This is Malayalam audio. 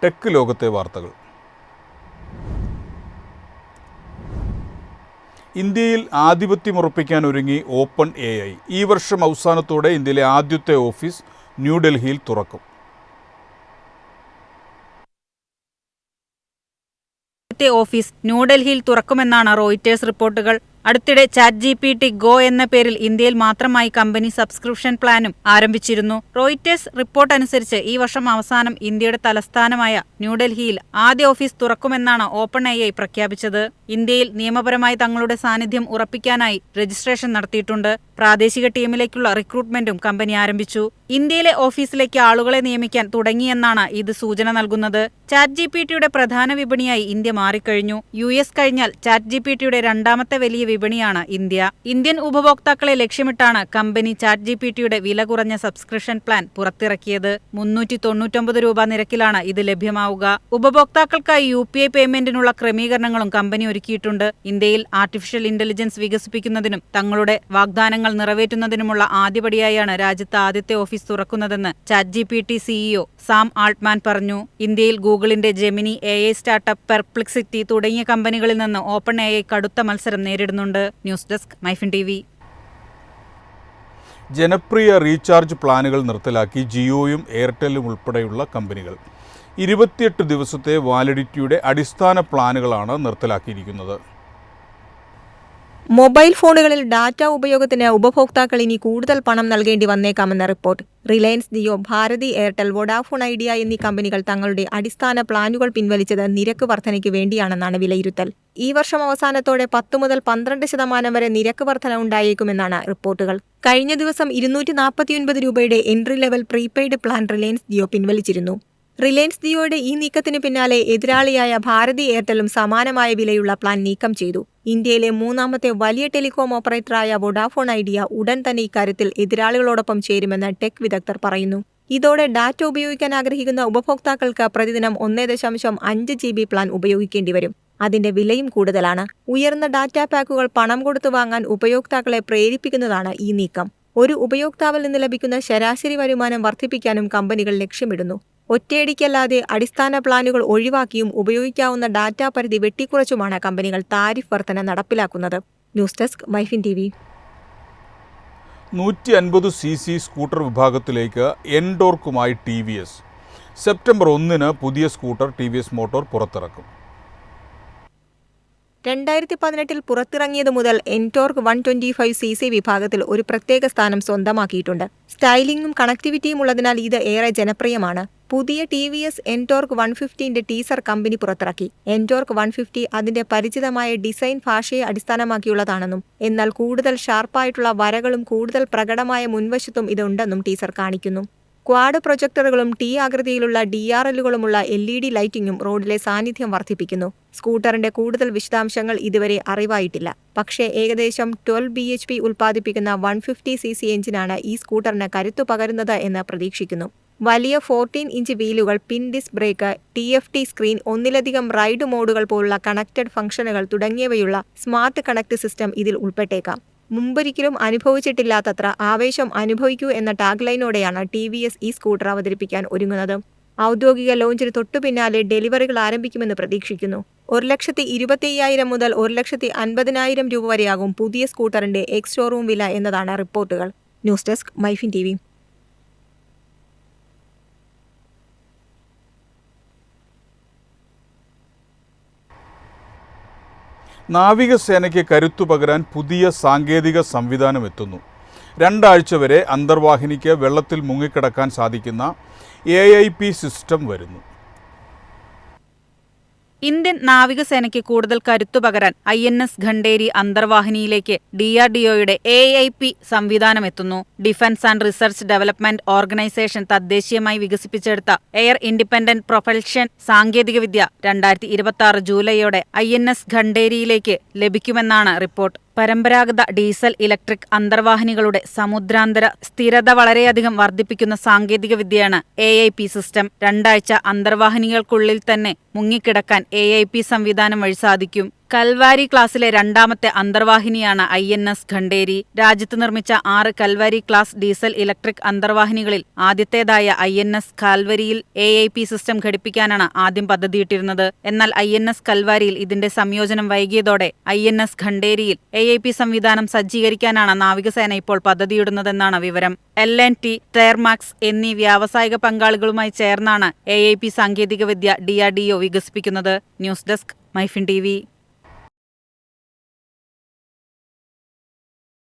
ടെക് ലോകത്തെ വാർത്തകൾ. ഇന്ത്യയിൽ ആധിപത്യമുറപ്പിക്കാൻ ഒരുങ്ങി ഓപ്പൺ AI. ഈ വർഷം അവസാനത്തോടെ ഇന്ത്യയിലെ ആദ്യത്തെ ഓഫീസ് ന്യൂഡൽഹിയിൽ തുറക്കും. ഓഫീസ് ന്യൂഡൽഹിയിൽ തുറക്കുമെന്നാണ് റോയിറ്റേഴ്സ് റിപ്പോർട്ടുകൾ. അടുത്തിടെ ChatGPT Go എന്ന പേരിൽ ഇന്ത്യയിൽ മാത്രമായി കമ്പനി സബ്സ്ക്രിപ്ഷൻ പ്ലാനും ആരംഭിച്ചിരുന്നു. റോയിറ്റേഴ്സ് റിപ്പോർട്ട് അനുസരിച്ച് ഈ വർഷം അവസാനം ഇന്ത്യയുടെ തലസ്ഥാനമായ ന്യൂഡൽഹിയിൽ ആദ്യ ഓഫീസ് തുറക്കുമെന്നാണ് ഓപ്പൺ AI പ്രഖ്യാപിച്ചത്. ഇന്ത്യയിൽ നിയമപരമായി തങ്ങളുടെ സാന്നിധ്യം ഉറപ്പിക്കാനായി രജിസ്ട്രേഷൻ നടത്തിയിട്ടുണ്ട്. പ്രാദേശിക ടീമിലേക്കുള്ള റിക്രൂട്ട്മെന്റും കമ്പനി ആരംഭിച്ചു. ഇന്ത്യയിലെ ഓഫീസിലേക്ക് ആളുകളെ നിയമിക്കാൻ തുടങ്ങിയെന്നാണ് ഇത് സൂചന നൽകുന്നത്. ChatGPTയുടെ പ്രധാന വിപണിയായി ഇന്ത്യ മാറിക്കഴിഞ്ഞു. US കഴിഞ്ഞാൽ ChatGPTയുടെ രണ്ടാമത്തെ വലിയ വിപണിയാണ് ഇന്ത്യ. ഇന്ത്യൻ ഉപഭോക്താക്കളെ ലക്ഷ്യമിട്ടാണ് കമ്പനി ChatGPTയുടെ വില കുറഞ്ഞ സബ്സ്ക്രിപ്ഷൻ പ്ലാൻ പുറത്തിറക്കിയത്. 399 രൂപ നിരക്കിലാണ് ഇത് ലഭ്യമാവുക. ഉപഭോക്താക്കൾക്കായി UPI പേയ്മെന്റിനുള്ള ക്രമീകരണങ്ങളും കമ്പനി ഒരുക്കിയിട്ടുണ്ട്. ഇന്ത്യയിൽ ആർട്ടിഫിഷ്യൽ ഇന്റലിജൻസ് വികസിപ്പിക്കുന്നതിനും തങ്ങളുടെ വാഗ്ദാനങ്ങൾ നിറവേറ്റുന്നതിനുമുള്ള ആദ്യപടിയായാണ് രാജ്യത്ത് ആദ്യത്തെ ഓഫീസ് തുറക്കുന്നതെന്ന് ChatGPT CEO സാം ആൾട്ട്മാൻ പറഞ്ഞു. ഇന്ത്യയിൽ ഗൂഗിളിന്റെ ജെമിനി AI സ്റ്റാർട്ടപ്പ് പെർപ്ലെക്സിറ്റി തുടങ്ങിയ കമ്പനികളിൽ നിന്ന് ഓപ്പൺ AI കടുത്ത മത്സരം നേരിടുന്നുണ്ട്. News desk MyFin TV. ജനപ്രിയ റീചാർജ് പ്ലാനുകൾ നിർത്തലാക്കി ജിയോയും എയർടെല്ലും ഉൾപ്പെടെയുള്ള കമ്പനികൾ. 28 ദിവസത്തെ വാലിഡിറ്റിയുടെ അടിസ്ഥാന പ്ലാനുകളാണ് നിർത്തലാക്കിയിരിക്കുന്നത്. മൊബൈൽ ഫോണുകളിൽ ഡാറ്റ ഉപയോഗത്തിന് ഉപഭോക്താക്കൾ ഇനി കൂടുതൽ പണം നൽകേണ്ടി വന്നേക്കാമെന്ന റിപ്പോർട്ട്. റിലയൻസ് ജിയോ, ഭാരതി എയർടെൽ, വോഡാഫോൺ ഐഡിയ എന്നീ കമ്പനികൾ തങ്ങളുടെ അടിസ്ഥാന പ്ലാനുകൾ പിൻവലിച്ചത് നിരക്ക് വർധനയ്ക്ക് വേണ്ടിയാണെന്നാണ് വിലയിരുത്തൽ. ഈ വർഷം അവസാനത്തോടെ 10 മുതൽ 12% വരെ നിരക്ക് വർധന ഉണ്ടായേക്കുമെന്നാണ് റിപ്പോർട്ടുകൾ. കഴിഞ്ഞ ദിവസം 249 രൂപയുടെ entry level prepaid plan Reliance Jio പിൻവലിച്ചിരുന്നു. റിലയൻസ് ജിയോയുടെ ഈ നീക്കത്തിന് പിന്നാലെ എതിരാളിയായ ഭാരതി എയർടെലും സമാനമായ വിലയുള്ള പ്ലാൻ നീക്കം ചെയ്തു. ഇന്ത്യയിലെ മൂന്നാമത്തെ വലിയ ടെലികോം ഓപ്പറേറ്ററായ വോഡാഫോൺ ഐഡിയ ഉടൻ തന്നെ ഇക്കാര്യത്തിൽ എതിരാളികളോടൊപ്പം ചേരുമെന്ന് ടെക് വിദഗ്ധർ പറയുന്നു. ഇതോടെ ഡാറ്റ ഉപയോഗിക്കാൻ ആഗ്രഹിക്കുന്ന ഉപഭോക്താക്കൾക്ക് പ്രതിദിനം 1.5 GB പ്ലാൻ ഉപയോഗിക്കേണ്ടി വരും. അതിന്റെ വിലയും കൂടുതലാണ്. ഉയർന്ന ഡാറ്റാ പാക്കുകൾ പണം കൊടുത്തു വാങ്ങാൻ ഉപയോക്താക്കളെ പ്രേരിപ്പിക്കുന്നതാണ് ഈ നീക്കം. ഒരു ഉപയോക്താവിൽ നിന്ന് ലഭിക്കുന്ന ശരാശരി വരുമാനം വർദ്ധിപ്പിക്കാനും കമ്പനികൾ ലക്ഷ്യമിടുന്നു. ഒറ്റയടിക്കല്ലാതെ അടിസ്ഥാന പ്ലാനുകൾ ഒഴിവാക്കിയും ഉപയോഗിക്കാവുന്ന ഡാറ്റാ പരിധി വെട്ടിക്കുറച്ചുമാണ് കമ്പനികൾ താരിഫ് വർധന നടപ്പിലാക്കുന്നത്. News desk MyFin TV. 150cc scooter വിഭാഗത്തിലേക്ക് എൻടോർക്കുമായി TVS. സെപ്റ്റംബർ 1 പുതിയ സ്കൂട്ടർ TVS മോട്ടോർ പുറത്തിറക്കും. 2018 പുറത്തിറങ്ങിയതു മുതൽ എൻടോർക്ക് 125cc വിഭാഗത്തിൽ ഒരു പ്രത്യേക സ്ഥാനം സ്വന്തമാക്കിയിട്ടുണ്ട്. സ്റ്റൈലിംഗും കണക്ടിവിറ്റിയും ഉള്ളതിനാൽ ഇത് ഏറെ ജനപ്രിയമാണ്. പുതിയ TVS എൻടോർക്ക് 150ന്റെ ടീസർ കമ്പനി പുറത്തിറക്കി. എൻടോർക്ക് 150 അതിന്റെ പരിചിതമായ ഡിസൈൻ ഭാഷയെ അടിസ്ഥാനമാക്കിയുള്ളതാണെന്നും എന്നാൽ കൂടുതൽ ഷാർപ്പായിട്ടുള്ള വരകളും കൂടുതൽ പ്രകടമായ മുൻവശത്തും ഇതുണ്ടെന്നും ടീസർ കാണിക്കുന്നു. ക്വാഡ് പ്രൊജക്ടറുകളും T ആകൃതിയിലുള്ള DRLകളുമുള്ള LED ലൈറ്റിംഗും റോഡിലെ സാന്നിധ്യം വർദ്ധിപ്പിക്കുന്നു. സ്കൂട്ടറിന്റെ കൂടുതൽ വിശദാംശങ്ങൾ ഇതുവരെ അറിവായിട്ടില്ല. പക്ഷേ ഏകദേശം 12 bhp ഉൽപ്പാദിപ്പിക്കുന്ന 150cc എഞ്ചിനാണ് ഈ സ്കൂട്ടറിന് കരുത്തു പകരുന്നത് എന്ന് പ്രതീക്ഷിക്കുന്നു. വലിയ 14-ഇഞ്ച് വീലുകൾ, പിൻ ഡിസ്ക് ബ്രേക്ക്, TFT സ്ക്രീൻ, ഒന്നിലധികം റൈഡ് മോഡുകൾ പോലുള്ള കണക്റ്റഡ് ഫംഗ്ഷനുകൾ തുടങ്ങിയവയുള്ള സ്മാർട്ട് കണക്ട് സിസ്റ്റം ഇതിൽ ഉൾപ്പെട്ടേക്കാം. മുമ്പൊരിക്കലും അനുഭവിച്ചിട്ടില്ലാത്തത്ര ആവേശം അനുഭവിക്കൂ എന്ന ടാഗ്ലൈനോടെയാണ് TVS ഈ സ്കൂട്ടർ അവതരിപ്പിക്കാൻ ഒരുങ്ങുന്നത്. ഔദ്യോഗിക ലോഞ്ചിന് തൊട്ടു പിന്നാലെ ഡെലിവറികൾ ആരംഭിക്കുമെന്ന് പ്രതീക്ഷിക്കുന്നു. 1,25,000 മുതൽ 1,50,000 രൂപ വരെയാകും പുതിയ സ്കൂട്ടറിന്റെ എക്സ് ഷോറൂം വില എന്നതാണ് റിപ്പോർട്ടുകൾ. News desk MyFin TV. നാവികസേനയ്ക്ക് കരുത്തു പകരാൻ പുതിയ സാങ്കേതിക സംവിധാനം എത്തുന്നു. 2 ആഴ്ച വരെ അന്തർവാഹിനിക്ക് വെള്ളത്തിൽ മുങ്ങിക്കിടക്കാൻ സാധിക്കുന്ന AIP സിസ്റ്റം വരുന്നു. ഇന്ത്യൻ നാവികസേനയ്ക്ക് കൂടുതൽ കരുത്തു പകരാൻ INS ഖണ്ഡേരി അന്തർവാഹിനിയിലേക്ക് DRDOയുടെ AIP സംവിധാനം എത്തുന്നു. Defence and research development organisation തദ്ദേശീയമായി വികസിപ്പിച്ചെടുത്ത എയർ ഇൻഡിപെൻഡന്റ് പ്രൊപ്പൽഷൻ സാങ്കേതികവിദ്യ 2026 ജൂലൈയോടെ INS ഖണ്ഡേരിയിലേക്ക് ലഭിക്കുമെന്നാണ് റിപ്പോർട്ട്. പരമ്പരാഗത ഡീസൽ ഇലക്ട്രിക് അന്തർവാഹിനികളുടെ സമുദ്രാന്തര സ്ഥിരത വളരെയധികം വർദ്ധിപ്പിക്കുന്ന സാങ്കേതികവിദ്യയാണ് AIP സിസ്റ്റം. 2 ആഴ്ച അന്തർവാഹിനികൾക്കുള്ളിൽ തന്നെ മുങ്ങിക്കിടക്കാൻ AIP സംവിധാനം വഴി സാധിക്കും. കൽവാരി ക്ലാസിലെ രണ്ടാമത്തെ അന്തർവാഹിനിയാണ് INS ഖണ്ഡേരി. രാജ്യത്ത് നിർമ്മിച്ച 6 കൽവാരി ക്ലാസ് ഡീസൽ ഇലക്ട്രിക് അന്തർവാഹിനികളിൽ ആദ്യത്തേതായ INS കാൽവരിയിൽ AIP സിസ്റ്റം ഘടിപ്പിക്കാനാണ് ആദ്യം പദ്ധതിയിട്ടിരുന്നത്. എന്നാൽ INS കൽവാരിയിൽ ഇതിന്റെ സംയോജനം വൈകിയതോടെ INS ഖണ്ഡേരിയിൽ AIP സംവിധാനം സജ്ജീകരിക്കാനാണ് നാവികസേന ഇപ്പോൾ പദ്ധതിയിടുന്നതെന്നാണ് വിവരം. L&T, തെർമാക്സ് എന്നീ വ്യാവസായിക പങ്കാളികളുമായി ചേർന്നാണ് AIP സാങ്കേതികവിദ്യ DRDO വികസിപ്പിക്കുന്നത്. News desk, MyFin TV.